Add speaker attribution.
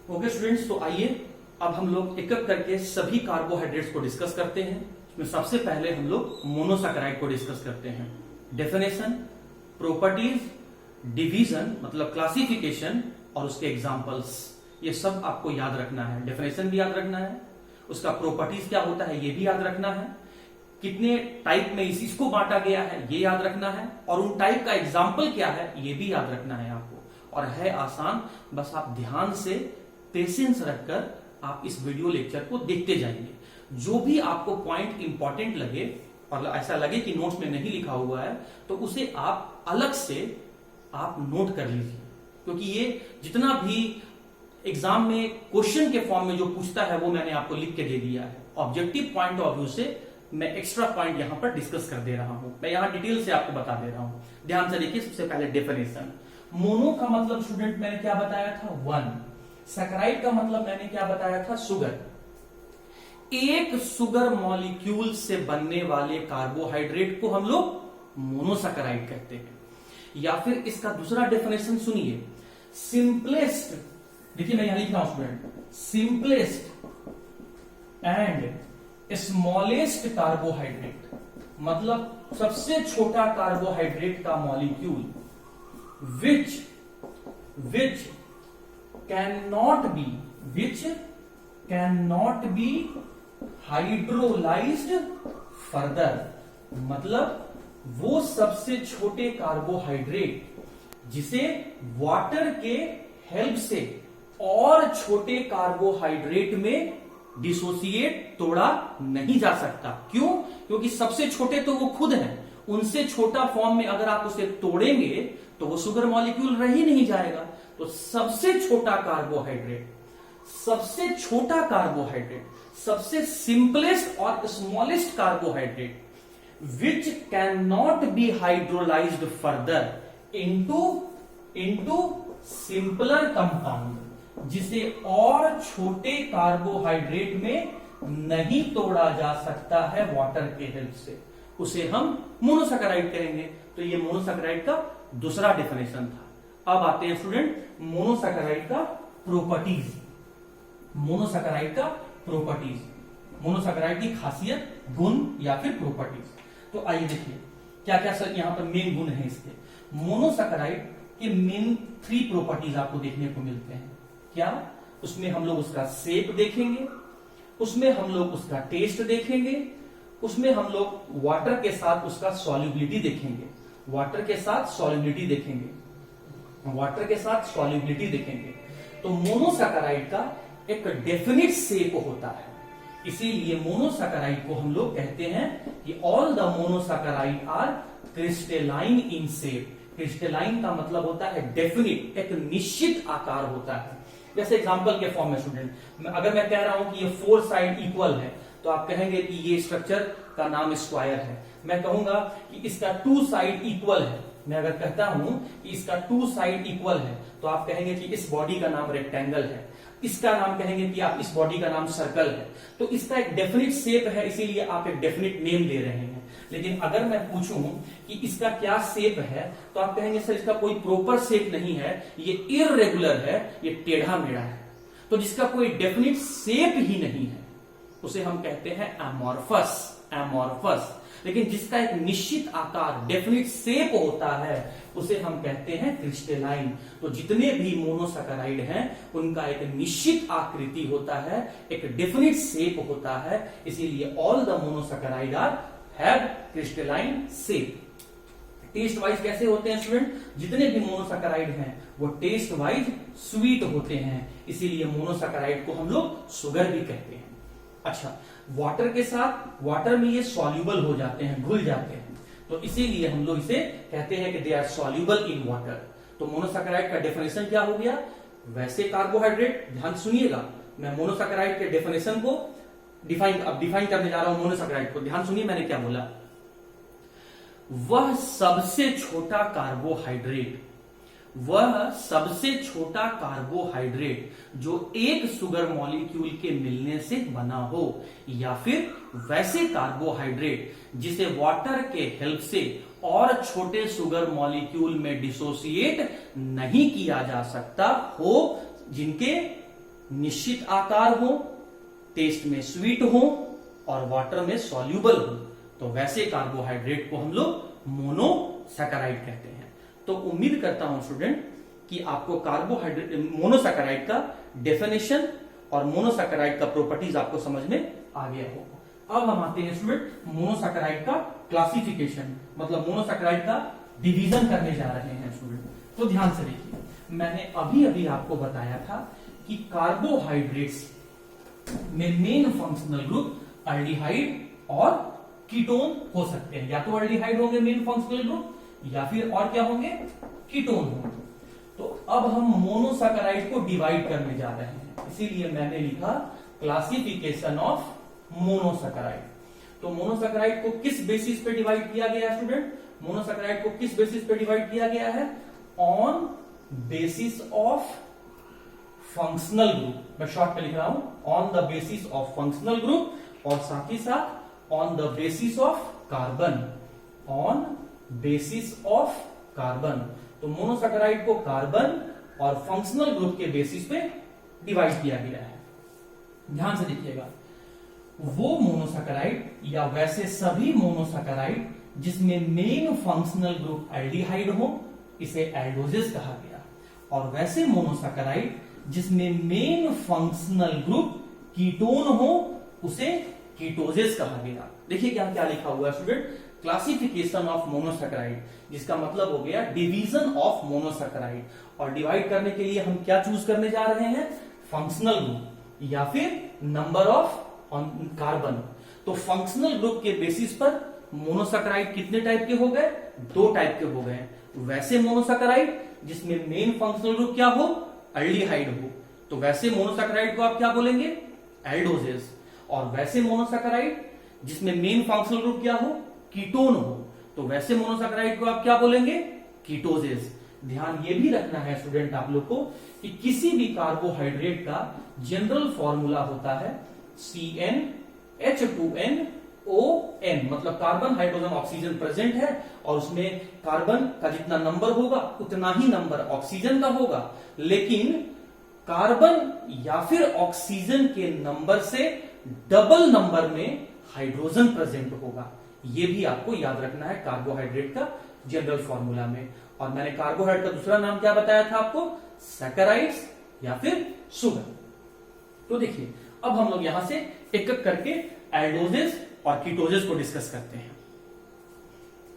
Speaker 1: Okay students, तो आइए अब हम लोग एक एक करके सभी कार्बोहाइड्रेट्स को डिस्कस करते हैं। इसमें सबसे पहले हम लोग मोनोसैकेराइड को डिस्कस करते हैं। डेफिनेशन, प्रॉपर्टीज, डिवीजन मतलब क्लासिफिकेशन और उसके एग्जांपल्स, ये सब आपको याद रखना है। डेफिनेशन भी याद रखना है, उसका प्रॉपर्टीज क्या होता है ये भी याद रखना है, कितने टाइप में इसको बांटा गया है ये याद रखना है, और उन टाइप का एग्जाम्पल क्या है ये भी याद रखना है आपको। और है आसान, बस आप ध्यान से पेशेंस रखकर आप इस वीडियो लेक्चर को देखते जाइए। जो भी आपको पॉइंट इंपॉर्टेंट लगे और ऐसा लगे कि नोट्स में नहीं लिखा हुआ है तो उसे आप अलग से आप नोट कर लीजिए, क्योंकि ये जितना भी एग्जाम में क्वेश्चन के फॉर्म में जो पूछता है वो मैंने आपको लिख के दे दिया है। ऑब्जेक्टिव पॉइंट ऑफ व्यू से मैं एक्स्ट्रा पॉइंट यहां पर डिस्कस कर दे रहा हूं, मैं यहां डिटेल से आपको बता दे रहा हूं। ध्यान से देखिए। सबसे पहले डेफिनेशन, मोनो का मतलब स्टूडेंट मैंने क्या बताया था, वन। सैकराइड का मतलब मैंने क्या बताया था, शुगर। एक शुगर मॉलिक्यूल से बनने वाले कार्बोहाइड्रेट को हम लोग मोनोसैकराइड कहते हैं। या फिर इसका दूसरा डेफिनेशन सुनिए, सिंपलेस्ट, देखिए मैं यहां लिख रहा हूं student, simplest and smallest carbohydrate मतलब सबसे छोटा कार्बोहाइड्रेट का molecule which cannot be hydrolyzed further, मतलब वो सबसे छोटे कार्बोहाइड्रेट जिसे वाटर के हेल्प से और छोटे कार्बोहाइड्रेट में डिसोसिएट तोड़ा नहीं जा सकता। क्यों? क्योंकि सबसे छोटे तो वो खुद हैं, उनसे छोटा फॉर्म में अगर आप उसे तोड़ेंगे तो वो शुगर मॉलिक्यूल रह ही नहीं जाएगा। तो सबसे छोटा कार्बोहाइड्रेट, सबसे सिंपलेस्ट और smallest carbohydrate which can not be hydrolysed further into simpler compound, जिसे और छोटे कार्बोहाइड्रेट में नहीं तोड़ा जा सकता है वाटर के हेल्प से, उसे हम मोनोसैकेराइड कहेंगे। तो ये मोनोसैकेराइड का दूसरा डेफिनेशन था। अब आते हैं स्टूडेंट मोनोसैकेराइड का प्रॉपर्टीज। मोनोसैकेराइड की खासियत, गुण या फिर प्रॉपर्टीज। तो आइए देखिए क्या क्या सर यहां पर मेन गुण है इसके। मोनोसैकेराइड के मेन 3 प्रॉपर्टीज आपको देखने को मिलते हैं। क्या? उसमें हम लोग उसका शेप देखेंगे, उसमें हम लोग उसका टेस्ट देखेंगे, उसमें हम लोग वाटर के साथ उसका सॉल्युबिलिटी देखेंगे। तो मोनोसैकेराइड का एक डेफिनिट शेप होता है, इसीलिए मोनोसैकेराइड को हम लोग कहते हैं कि all the monosaccharide are crystalline in shape. Crystalline का मतलब होता है डेफिनिट, एक निश्चित आकार होता है। जैसे एग्जांपल के फॉर्म में स्टूडेंट, अगर मैं कह रहा हूं कि ये 4 साइड इक्वल है तो आप कहेंगे कि ये स्ट्रक्चर का नाम स्क्वायर है। मैं कहूंगा कि इसका 2 साइड इक्वल है, मैं अगर कहता हूं कि इसका 2 साइड इक्वल है तो आप कहेंगे कि इस बॉडी का नाम रेक्टेंगल है, इसका नाम कहेंगे कि आप इस बॉडी का नाम सर्कल है। तो इसका एक डेफिनिट शेप है, इसीलिए आप एक डेफिनिट नेम दे रहे हैं। लेकिन अगर मैं पूछूं कि इसका क्या शेप है तो आप कहेंगे सर इसका कोई प्रॉपर शेप नहीं है, ये इररेगुलर है, ये टेढ़ा मेढ़ा है। तो जिसका कोई डेफिनिट शेप ही नहीं है उसे हम कहते हैं एमॉर्फस। लेकिन जिसका एक निश्चित आकार, डेफिनिट शेप होता है उसे हम कहते हैं क्रिस्टलाइन। तो जितने भी मोनोसैकेराइड हैं उनका एक निश्चित आकृति होता है, एक डेफिनिट शेप होता है, इसीलिए all the monosaccharide are have crystalline shape. Test wise कैसे होते हैं स्टूडेंट? जितने भी मोनोसैकेराइड हैं वो टेस्ट वाइज स्वीट होते हैं, इसीलिए मोनोसैकेराइड को हम लोग शुगर भी कहते हैं। अच्छा, वाटर के साथ, वाटर में ये सॉल्यूबल हो जाते हैं, घुल जाते हैं, तो इसीलिए हम लोग इसे कहते हैं कि they are soluble in water. तो मोनोसैकेराइड का डेफिनेशन क्या हो गया? वैसे कार्बोहाइड्रेट, ध्यान सुनिएगा, मैं मोनोसैकेराइड के डेफिनेशन को डिफाइन करने जा रहा हूं। मोनोसैकेराइड को ध्यान सुनिए, मैंने क्या बोला। वह सबसे छोटा कार्बोहाइड्रेट जो एक शुगर मॉलिक्यूल के मिलने से बना हो, या फिर वैसे कार्बोहाइड्रेट जिसे वाटर के हेल्प से और छोटे शुगर मॉलिक्यूल में डिसोसिएट नहीं किया जा सकता हो, जिनके निश्चित आकार हो, टेस्ट में स्वीट हो और वाटर में सॉल्यूबल हो, तो वैसे कार्बोहाइड्रेट को हम लोग मोनोसैकेराइड कहते हैं। तो उम्मीद करता हूं स्टूडेंट कि आपको कार्बोहाइड्रेट मोनोसैकेराइड का डेफिनेशन और मोनोसैकेराइड का प्रॉपर्टीज आपको समझ में आ गया होगा। अब हम आते हैं स्टूडेंट मोनोसैकेराइड का क्लासिफिकेशन, मतलब मोनोसैकेराइड का डिवीजन करने जा रहे हैं स्टूडेंट। तो ध्यान से देखिए, मैंने अभी अभी आपको बताया था कि कार्बोहाइड्रेट्स में मेन फंक्शनल ग्रुप अल्डिहाइड और कीटोन हो सकते हैं। या तो अल्डिहाइड होंगे मेन फंक्शनल ग्रुप, या फिर और क्या होंगे, कीटोन होंगे। तो अब हम मोनोसैकेराइड को डिवाइड करने जा रहे हैं, इसीलिए मैंने लिखा क्लासिफिकेशन ऑफ मोनोसैकेराइड। तो मोनोसैकेराइड को किस बेसिस पे डिवाइड किया गया है स्टूडेंट? मोनोसैकेराइड को किस बेसिस पे डिवाइड किया गया है? On basis of functional group. मैं शॉर्ट में लिख रहा हूं, on the basis of functional group, और साथ ही साथ on the basis of carbon, on basis of carbon. तो मोनोसैकेराइड को कार्बन और फंक्शनल ग्रुप के बेसिस पे डिवाइड किया गया है। ध्यान से देखिएगा, वो मोनोसैकेराइड या वैसे सभी मोनोसैकेराइड जिसमें मेन फंक्शनल ग्रुप एल्डिहाइड हो, इसे एल्डोजेस कहा गया, और वैसे मोनोसैकेराइड जिसमें मेन फंक्शनल ग्रुप कीटोन हो, उसे कीटोजेस कहा गया। देखिए क्या क्या लिखा हुआ है स्टूडेंट, क्लासिफिकेशन ऑफ मोनोसैकेराइड, जिसका मतलब हो गया डिवीजन ऑफ मोनोसैकेराइड। और डिवाइड करने के लिए हम क्या चूज करने जा रहे हैं? फंक्शनल ग्रुप या फिर नंबर ऑफ कार्बन। तो फंक्शनल ग्रुप के बेसिस पर मोनोसैकेराइड कितने टाइप के हो गए? 2 टाइप के हो गए। वैसे मोनोसैकेराइड जिसमें मेन फंक्शनल ग्रुप क्या हो? एल्डिहाइड हो, तो वैसे मोनोसैकेराइड को आप क्या बोलेंगे? एल्डोजेस। और वैसे मोनोसैकेराइड जिसमें मेन फंक्शनल ग्रुप क्या हो? कीटोन हो, तो वैसे मोनोसैकेराइड को आप क्या बोलेंगे? कीटोजेस। ध्यान ये भी रखना है स्टूडेंट आप लोग को कि किसी भी कार्बोहाइड्रेट का जनरल फॉर्मूला होता है CnH2nOn, मतलब कार्बन हाइड्रोजन ऑक्सीजन प्रेजेंट है, और उसमें कार्बन का जितना नंबर होगा उतना ही नंबर ऑक्सीजन का होगा, लेकिन कार्बन या फिर ऑक्सीजन के नंबर से डबल नंबर में हाइड्रोजन प्रेजेंट होगा। यह भी आपको याद रखना है कार्बोहाइड्रेट का जनरल फॉर्मूला में। और मैंने कार्बोहाइड्रेट का दूसरा नाम क्या बताया था आपको? सैकेराइड्स या फिर शुगर। तो देखिए, अब हम लोग यहां से एक एक करके एल्डोजेस और कीटोजेस को डिस्कस करते हैं।